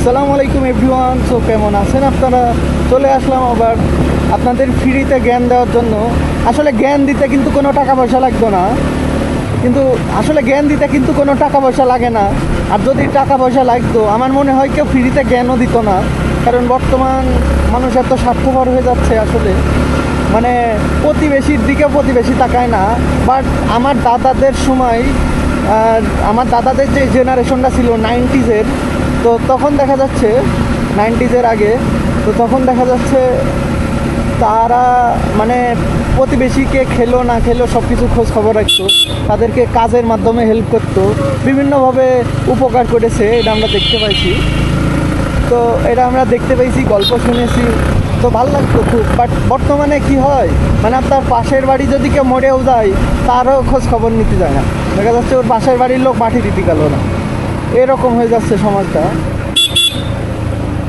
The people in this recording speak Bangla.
আসসালামু আলাইকুম এভরিওয়ান। সো কেমন আছেন আপনারা? চলে আসলাম আবার আপনাদের ফ্রিতে জ্ঞান দেওয়ার জন্য। আসলে জ্ঞান দিতে কিন্তু কোনো টাকা পয়সা লাগতো না, কিন্তু আসলে জ্ঞান দিতে কিন্তু কোনো টাকা পয়সা লাগে না। আর যদি টাকা পয়সা লাগতো আমার মনে হয় কেউ ফ্রিতে জ্ঞানও দিত না, কারণ বর্তমান মানুষ এত স্বার্থপর হয়ে যাচ্ছে। আসলে মানে প্রতিবেশীর দিকে প্রতিবেশী তাকায় না। বাট আমার দাদাদের সময়, আমার দাদাদের যে জেনারেশনটা ছিল 90s-এর, তো তখন দেখা যাচ্ছে 90s-এর আগে, তো তখন দেখা যাচ্ছে তারা মানে প্রতিবেশীকে খেলো না খেলো সব কিছু খোঁজ খবর রাখতো, তাদেরকে কাজের মাধ্যমে হেল্প করতো, বিভিন্নভাবে উপকার করেছে। এটা আমরা দেখতে পাইছি, তো এটা আমরা দেখতে পাইছি, গল্প শুনেছি, তো ভালো লাগতো খুব। বাট বর্তমানে কি হয়, মানে আপনার পাশের বাড়ি যদি কেউ মরেও যায় তারও খোঁজ খবর নিতে যায় না। দেখা যাচ্ছে ওর পাশের বাড়ির লোক মাটি দিতে গেল না, এরকম হয়ে যাচ্ছে সমাজটা।